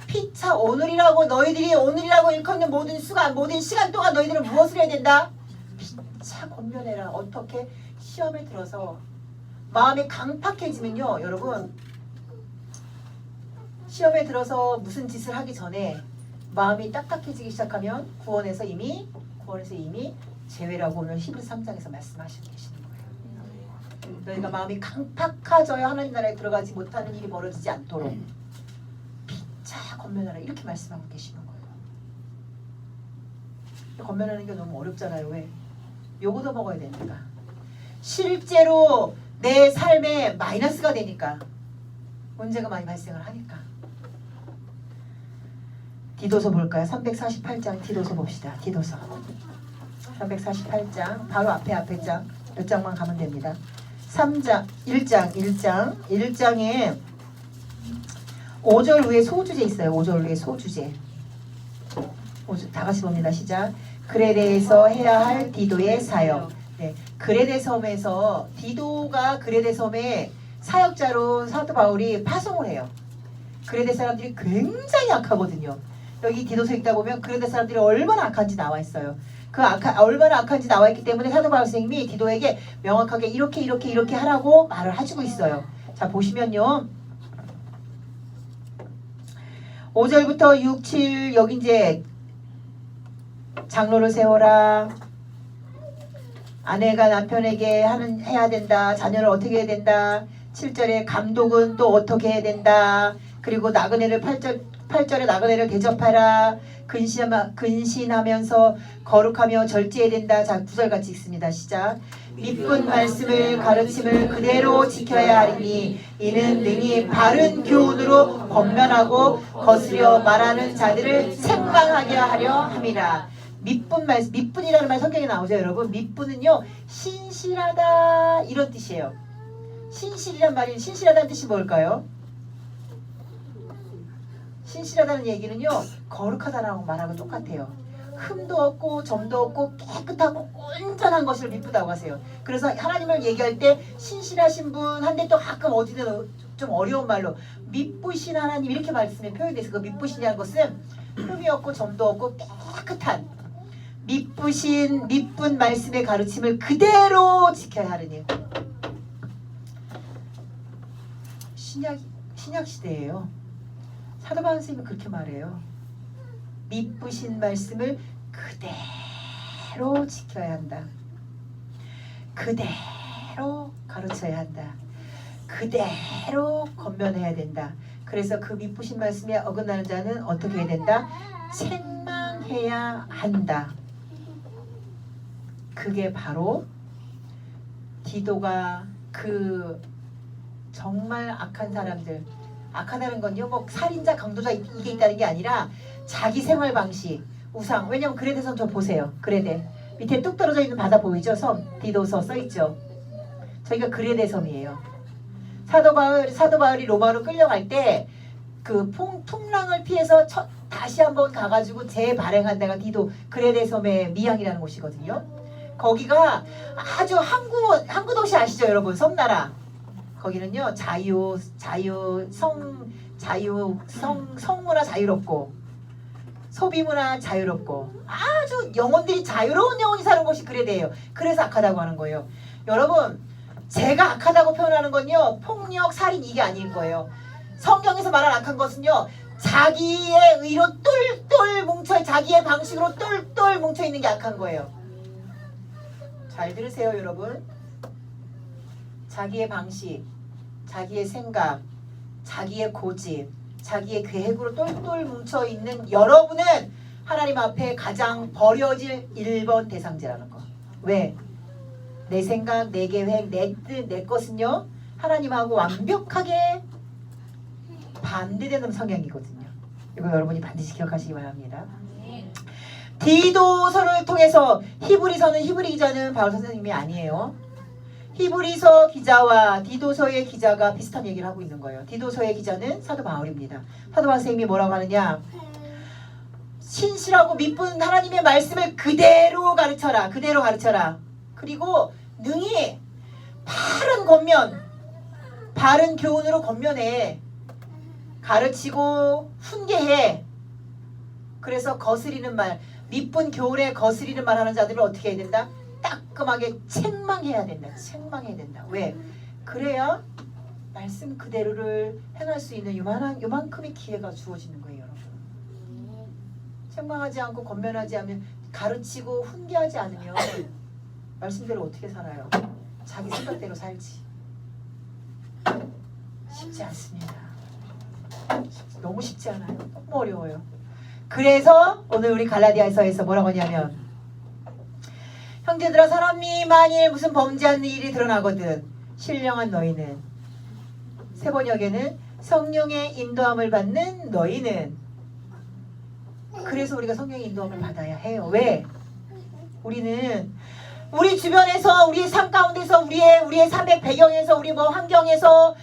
피차 너희들이 오늘이라고 일컫는 모든 시간 동안 너희들은 무엇을 해야 된다? 피차 권면해라. 어떻게? 시험에 들어서 마음이 강팍해지면요 여러분, 시험에 들어서 무슨 짓을 하기 전에 마음이 딱딱해지기 시작하면 구원에서 이미 제외라고 오늘 히브리서 3장에서 말씀하시고 계시는 거예요. 너희가 마음이 강팍해져야 하나님 나라에 들어가지 못하는 일이 벌어지지 않도록 피차 권면하라 이렇게 말씀하고 계시는 거예요. 권면하는 게 너무 어렵잖아요. 왜? 요거도 먹어야 되니까. 실제로 내 삶에 마이너스가 되니까 문제가 많이 발생을 하니까. 디도서 볼까요? 348장 디도서 봅시다. 디도서 348장 바로 앞에 장 몇 장만 가면 됩니다. 1장에 5절 위에 소주제 있어요. 5절 위에 소주제. 다 같이 봅니다. 시작. 그레데에서 해야 할 디도의 사역. 네, 그레데 섬에서 디도가 그레데 섬의 사역자로 사도 바울이 파송을 해요. 그레데 사람들이 굉장히 악하거든요. 여기 디도서 읽다 보면 그레데 사람들이 얼마나 악한지 나와 있어요. 얼마나 악한지 나와 있기 때문에 사도 바울 선생님이 디도에게 명확하게 이렇게 하라고 말을 해주고 있어요. 자, 보시면요. 5절부터 6, 7 여기 이제 장로를 세워라. 아내가 남편에게 해야 된다. 자녀를 어떻게 해야 된다. 7절에 감독은 또 어떻게 해야 된다. 그리고 나그네를 8절에 나그네를 대접하라. 근신하면서 거룩하며 절제해야 된다. 자, 9절 같이 읽습니다. 시작. 미쁜 말씀을 가르침을 그대로 지켜야 하리니 이는 능히 바른 교훈으로 권면하고 거스려 말하는 자들을 책망하게 하려 함이라. 미쁜 말씀, 미쁜이라는 말 성경에 나오죠, 여러분. 미쁜은요, 신실하다 이런 뜻이에요. 신실하다는 뜻이 뭘까요? 신실하다는 얘기는요, 거룩하다라고 말하고 똑같아요. 흠도 없고 점도 없고 깨끗하고 온전한 것을 미쁘다고 하세요. 그래서 하나님을 얘기할 때 신실하신 분 한데 또 가끔 어디든 좀 어려운 말로 미쁘신 하나님 이렇게 말씀에 표현돼서 그 미쁘시냐는 것은 흠이 없고 점도 없고 깨끗한 미쁜 말씀의 가르침을 그대로 지켜야 하느니. 신약 시대예요. 사도 바울 선생님은 그렇게 말해요. 미쁘신 말씀을 그대로 지켜야 한다. 그대로 가르쳐야 한다. 그대로 권면해야 된다. 그래서 그 미쁘신 말씀에 어긋나는 자는 어떻게 해야 된다? 책망해야 한다. 그게 바로 디도가 그 정말 악한 사람들, 악하다는 건요, 뭐 살인자, 강도자 이게 있다는 게 아니라 자기 생활 방식, 우상. 왜냐면 그레데 섬 좀 보세요. 그레데 밑에 뚝 떨어져 있는 바다 보이죠? 섬 디도서 써있죠. 저희가 그레데 섬이에요. 사도 바울이 로마로 끌려갈 때 그 풍랑을 피해서 다시 한번 가가지고 재발행한 데가 디도 그레데 섬의 미항이라는 곳이거든요. 거기가 아주 항구 도시 아시죠, 여러분? 섬나라. 거기는요, 성문화 자유롭고 소비문화 자유롭고 아주 영혼들이 자유로운 영혼이 사는 곳이 그레데예요. 그래서 악하다고 하는 거예요. 여러분, 제가 악하다고 표현하는 건요, 폭력, 살인 이게 아닐 거예요. 성경에서 말한 악한 것은요, 자기의 의로 똘똘 뭉쳐, 자기의 방식으로 똘똘 뭉쳐 있는 게 악한 거예요. 잘 들으세요, 여러분. 자기의 방식, 자기의 생각, 자기의 고집, 자기의 계획으로 똘똘 뭉쳐있는 여러분은 하나님 앞에 가장 버려질 1번 대상자라는 거. 왜? 내 생각, 내 계획, 내 뜻, 내 것은요, 하나님하고 완벽하게 반대되는 성향이거든요. 이거 여러분이 반드시 기억하시기 바랍니다. 디도서를 통해서 히브리 기자는 바울 선생님이 아니에요. 히브리서 기자와 디도서의 기자가 비슷한 얘기를 하고 있는 거예요. 디도서의 기자는 사도 바울입니다. 사도 바울 선생님이 뭐라고 하느냐? 신실하고 미쁜 하나님의 말씀을 그대로 가르쳐라. 그대로 가르쳐라. 그리고 능히 바른 교훈으로 권면해. 가르치고 훈계해. 그래서 거스리는 말, 미쁜 교훈에 거스리는 말 하는 자들을 어떻게 해야 된다? 따끔하게 책망해야 된다. 책망해야 된다. 왜? 그래야 말씀 그대로를 행할 수 있는 요만큼의 기회가 주어지는 거예요, 여러분. 책망하지 않고 권면하지 않으면, 가르치고 훈계하지 않으면 말씀대로 어떻게 살아요? 자기 생각대로 살지. 쉽지 않습니다. 너무 쉽지 않아요. 너무 어려워요. 그래서 오늘 우리 갈라디아서에서 뭐라고 하냐면, 형제들아 사람이 만일 무슨 범죄한 일이 드러나거든 신령한 너희는 세 번역에는 성령의 인도함을 받는 너희는. 그래서 우리가 성령의 인도함을 받아야 해요. 왜? 우리는 우리 주변에서 우리 삶 가운데서 우리의 삶의 배경에서 우리 뭐 환경에서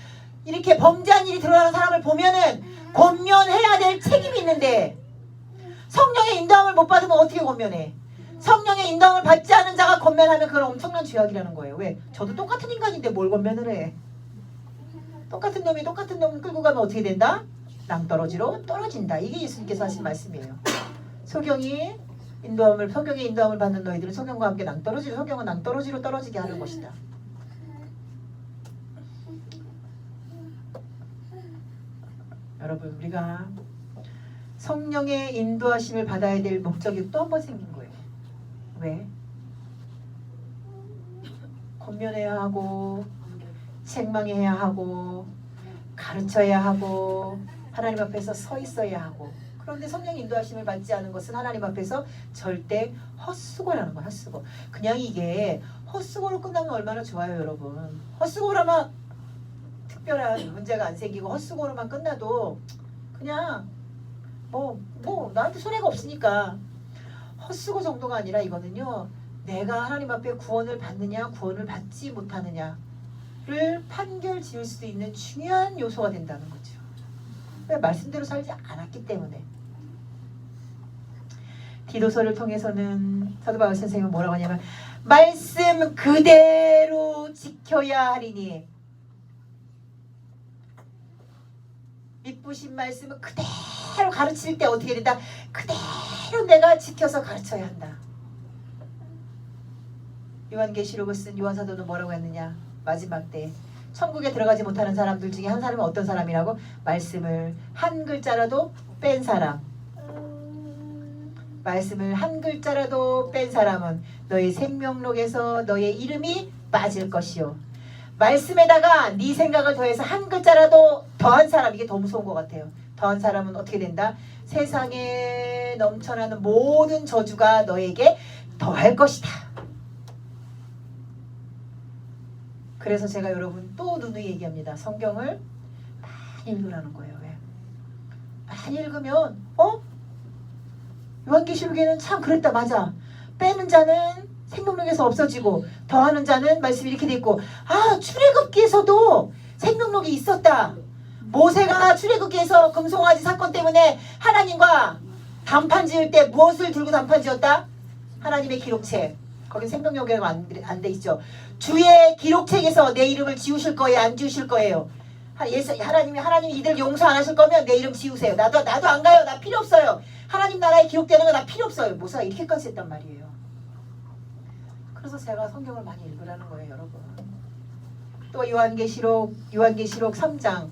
이렇게 범죄한 일이 드러나는 사람을 보면은 권면해야 될 책임이 있는데 성령의 인도함을 못 받으면 어떻게 권면해? 성령의 인도함을 받지 않은 자가 권면하면 그건 엄청난 죄악이라는 거예요. 왜? 저도 똑같은 인간인데 뭘 권면을 해? 똑같은 놈이 똑같은 놈을 끌고 가면 어떻게 된다? 낭떠러지로 떨어진다. 이게 예수님께서 하신 말씀이에요. 성경의 인도함을 받는 너희들은 성경과 함께 성경은 낭떠러지로 떨어지게 하는 것이다. 여러분 우리가 성령의 인도하심을 받아야 될 목적이 또 한 번 생긴 거예요. 왜? 권면해야 하고 책망해야 하고 가르쳐야 하고 하나님 앞에서 서 있어야 하고. 그런데 성령 인도하심을 받지 않은 것은 하나님 앞에서 절대 헛수고라는 거야. 헛수고. 그냥 이게 헛수고로 끝나면 얼마나 좋아요 여러분. 헛수고라면 특별한 문제가 안 생기고 헛수고로만 끝나도 그냥 뭐 나한테 손해가 없으니까 헛수고 정도가 아니라 이거는요 내가 하나님 앞에 구원을 받느냐 구원을 받지 못하느냐를 판결 지을 수 있는 중요한 요소가 된다는 거죠. 왜? 말씀대로 살지 않았기 때문에. 디도서를 통해서는 사도 바울 선생님은 뭐라고 하냐면 말씀 그대로 지켜야 하리니 밑부신 말씀은 그대로 가르칠 때 어떻게 된다? 그대로 내가 지켜서 가르쳐야 한다. 요한계시록을 쓴 요한사도는 뭐라고 했느냐? 마지막 때 천국에 들어가지 못하는 사람들 중에 한 사람은 어떤 사람이라고? 말씀을 한 글자라도 뺀 사람. 말씀을 한 글자라도 뺀 사람은 너의 생명록에서 너의 이름이 빠질 것이요. 말씀에다가 네 생각을 더해서 한 글자라도 더한 사람, 이게 더 무서운 것 같아요. 더한 사람은 어떻게 된다? 세상에 넘쳐나는 모든 저주가 너에게 더할 것이다. 그래서 제가 여러분 또 누누이 얘기합니다. 성경을 많이 읽으라는 거예요. 왜? 많이 읽으면 요한계시록에는 참 그랬다. 맞아. 빼는 자는 생명록에서 없어지고 더하는 자는 말씀이 이렇게 돼 있고 출애굽기에서도 생명록이 있었다. 모세가 출애굽기에서 금송아지 사건 때문에 하나님과 단판 지을 때 무엇을 들고 단판 지었다? 하나님의 기록책. 거긴 생명록이라고 안 돼 있죠. 주의 기록책에서 내 이름을 지우실 거예요? 안 지우실 거예요? 하나님이 이들 용서 안 하실 거면 내 이름 지우세요. 나도 안 가요. 나 필요 없어요. 하나님 나라에 기록되는 거 나 필요 없어요. 모세가 이렇게까지 했단 말이에요. 그래서 제가 성경을 많이 읽으라는 거예요, 여러분. 또 요한계시록 3장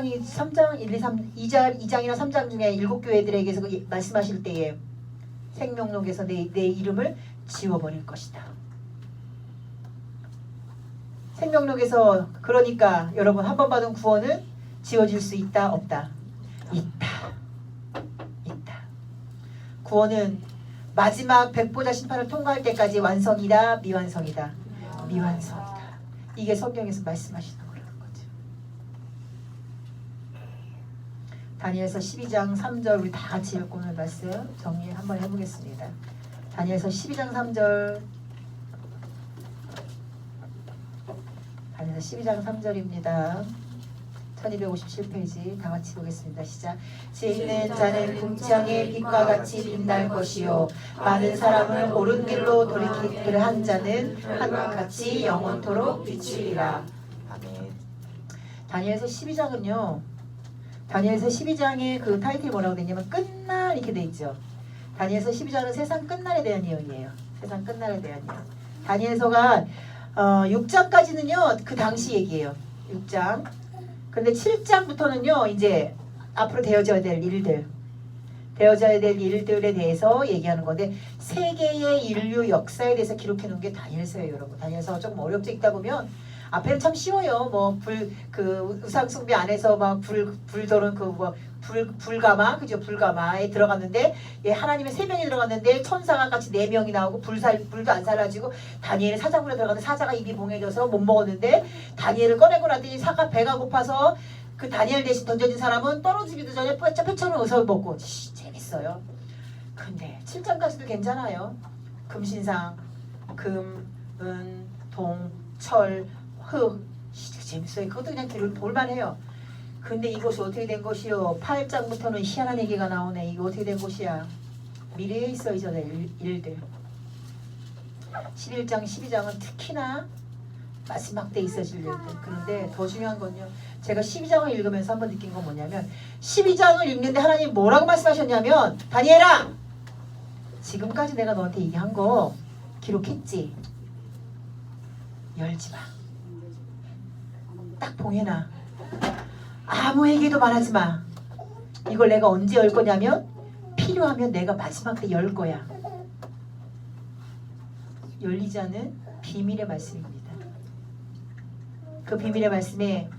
1, 2, 3, 2장이나 3장 중에 7교회들에게서 말씀하실 때에 생명록에서 내 이름을 지워버릴 것이다. 생명록에서 그러니까 여러분 한 번 받은 구원은 지워질 수 있다 없다? 있다. 구원은 마지막 백보자 심판을 통과할 때까지 완성이다 미완성이다? 미완성이다. 이게 성경에서 말씀하시는 거라는 거죠. 다니엘서 12장 3절 우리 다 같이 읽고 오늘 말씀 정리 한번 해보겠습니다. 다니엘서 12장 3절 다니엘서 12장 3절입니다. 1257페이지 다 같이 보겠습니다. 시작. 지 있는 자는 궁창의 빛과 같이 빛날 것이요 많은 사람을 옳은 길로 돌이키기를 한 자는 하늘같이 영원토록 비추리라. 아멘. 다니엘서 12장은요. 다니엘서 12장의 그 타이틀이 뭐라고 되냐면 끝날 이렇게 돼 있죠. 다니엘서 12장은 세상 끝날에 대한 내용이에요. 세상 끝날에 대한 내용. 다니엘서가 6장까지는요. 그 당시 얘기예요. 6장. 근데 7장부터는요. 이제 앞으로 되어져야 될 일들에 대해서 얘기하는 건데 세계의 인류 역사에 대해서 기록해 놓은 게 다니엘서예요, 여러분. 다니엘서 조금 어렵죠. 읽다 보면 앞에는 참 쉬워요. 뭐 그 우상 숭배 안에서 막 불 도는 그 뭐 불가마, 그죠? 불가마에 들어갔는데, 예, 하나님의 3명이 들어갔는데 천사가 같이 4명이 나오고 불도 안 사라지고, 다니엘의 사자굴에 들어갔는데 사자가 입이 봉해져서 못 먹었는데, 다니엘을 꺼내고 나더니 사가 배가 고파서 그 다니엘 대신 던져진 사람은 떨어지기도 전에 뼈처럼 의석을 먹고. 재밌어요. 근데 7장까지도 괜찮아요. 금신상, 금, 은, 동, 철, 흙. 재밌어요. 그것도 그냥 볼만해요. 근데 이것이 어떻게 된 것이요? 8장부터는 희한한 얘기가 나오네. 이거 어떻게 된 것이야? 미래에 있어 이전에 일들. 11장, 12장은 특히나 마지막 때 있어질 일들. 그런데 더 중요한 건요. 제가 12장을 읽으면서 한번 느낀 건 뭐냐면 12장을 읽는데 하나님 뭐라고 말씀하셨냐면 다니엘아! 지금까지 내가 너한테 얘기한 거 기록했지? 열지 마. 딱 봉해놔. 아무에게도 말하지 마. 이걸 내가 언제 열 거냐면 필요하면 내가 마지막 때 열 거야. 열리지 않은 비밀의 말씀입니다. 그 비밀의 말씀에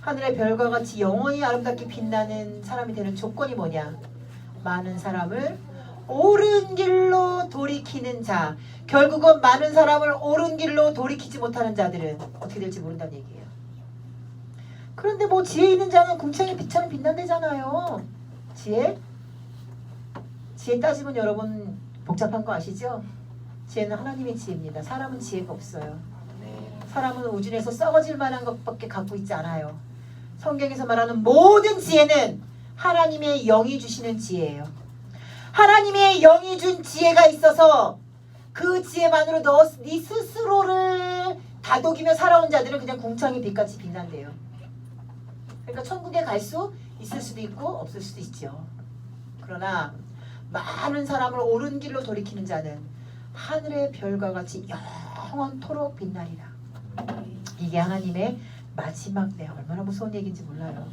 하늘의 별과 같이 영원히 아름답게 빛나는 사람이 되는 조건이 뭐냐? 많은 사람을 옳은 길로 돌이키는 자. 결국은 많은 사람을 옳은 길로 돌이키지 못하는 자들은 어떻게 될지 모른다는 얘기예요. 그런데 뭐 지혜 있는 자는 궁창의 빛처럼 빛난대잖아요. 지혜 따지면 여러분 복잡한 거 아시죠? 지혜는 하나님의 지혜입니다. 사람은 지혜가 없어요. 사람은 우주에서 썩어질 만한 것밖에 갖고 있지 않아요. 성경에서 말하는 모든 지혜는 하나님의 영이 주시는 지혜예요. 하나님의 영이 준 지혜가 있어서 그 지혜만으로 네 스스로를 다독이며 살아온 자들은 그냥 궁창의 빛같이 빛난대요. 그러니까 천국에 갈 수 있을 수도 있고 없을 수도 있죠. 그러나 많은 사람을 옳은 길로 돌이키는 자는 하늘의 별과 같이 영원토록 빛나리라. 이게 하나님의 마지막 때 얼마나 무서운 얘기인지 몰라요.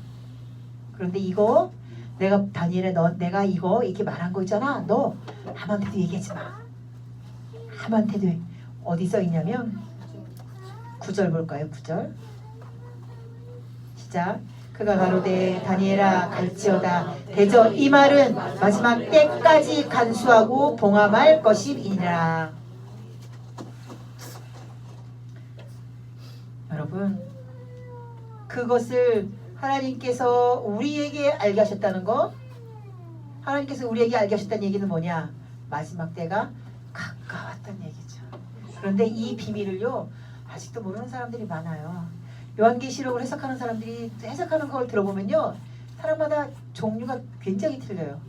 그런데 이거 내가 다니엘에 내가 이거 이렇게 말한 거 있잖아. 너 아무한테도 얘기하지 마. 아무한테도. 어디 써 있냐면 9절 볼까요? 9절 시작. 그가 가로되 다니엘아 갈지어다. 대저 이 말은 마지막 때까지 간수하고 봉함할 것이니라. 여러분, 그것을 하나님께서 우리에게 알게 하셨다는 거, 하나님께서 우리에게 알게 하셨다는 얘기는 뭐냐? 마지막 때가 가까웠다는 얘기죠. 그런데 이 비밀을요 아직도 모르는 사람들이 많아요. 요한계시록을 해석하는 사람들이 해석하는 걸 들어보면요 사람마다 종류가 굉장히 틀려요.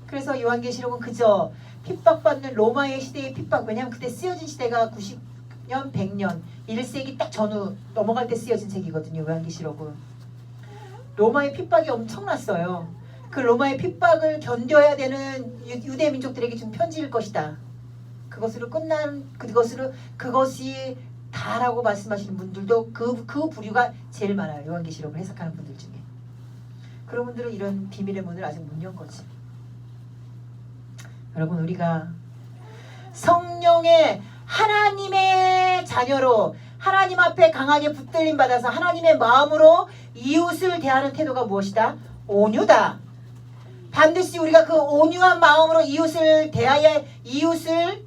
그래서 요한계시록은 그저 핍박받는 로마의 시대의 핍박, 왜냐하면 그때 쓰여진 시대가 90년, 100년, 1세기 딱 전후 넘어갈 때 쓰여진 책이거든요. 요한계시록은 로마의 핍박이 엄청났어요. 그 로마의 핍박을 견뎌야 되는 유대 민족들에게 준 편지일 것이다. 그것으로 끝난 그것이 다라고 말씀하시는 분들도 그 부류가 제일 많아요. 요한계시록을 해석하는 분들 중에. 그런 분들은 이런 비밀의 문을 아직 못 연 거지. 여러분, 우리가 성령의 하나님의 자녀로 하나님 앞에 강하게 붙들림 받아서 하나님의 마음으로 이웃을 대하는 태도가 무엇이다? 온유다. 반드시 우리가 그 온유한 마음으로 이웃을 대하여 이웃을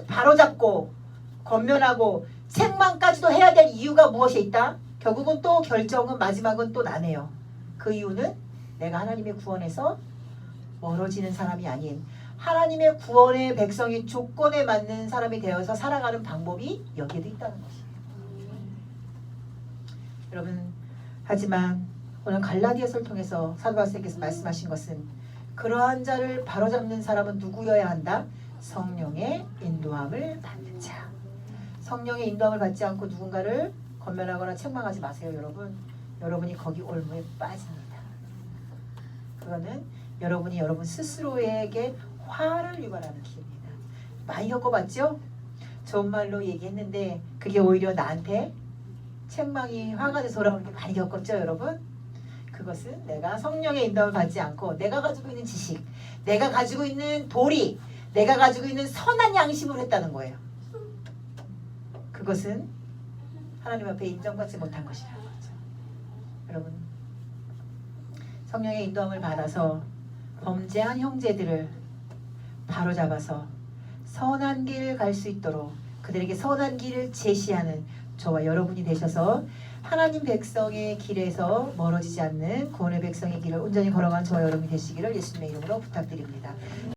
바로잡고 권면하고 책망까지도 해야 될 이유가 무엇에 있다? 결국은 또 결정은 마지막은 또 나네요. 그 이유는 내가 하나님의 구원에서 멀어지는 사람이 아닌 하나님의 구원의 백성이 조건에 맞는 사람이 되어서 살아가는 방법이 여기에도 있다는 것이에요. 여러분, 하지만 오늘 갈라디아서를 통해서 사도 바울께서 말씀하신 것은 그러한 자를 바로잡는 사람은 누구여야 한다? 성령의 인도함을 받는 자. 성령의 인도함을 받지 않고 누군가를 권면하거나 책망하지 마세요. 여러분이 거기 올무에 빠집니다. 그거는 여러분이 여러분 스스로에게 화를 유발하는 길입니다. 많이 겪어봤죠? 좋은 말로 얘기했는데 그게 오히려 나한테 책망이 화가 돼서 돌아오는 게 많이 겪었죠, 여러분? 그것은 내가 성령의 인도함을 받지 않고 내가 가지고 있는 지식, 내가 가지고 있는 도리, 내가 가지고 있는 선한 양심으로 했다는 거예요. 그것은 하나님 앞에 인정받지 못한 것이라는 거죠. 여러분, 성령의 인도함을 받아서 범죄한 형제들을 바로잡아서 선한 길 갈 수 있도록 그들에게 선한 길을 제시하는 저와 여러분이 되셔서 하나님 백성의 길에서 멀어지지 않는 구원의 백성의 길을 온전히 걸어간 저와 여러분이 되시기를 예수님의 이름으로 부탁드립니다.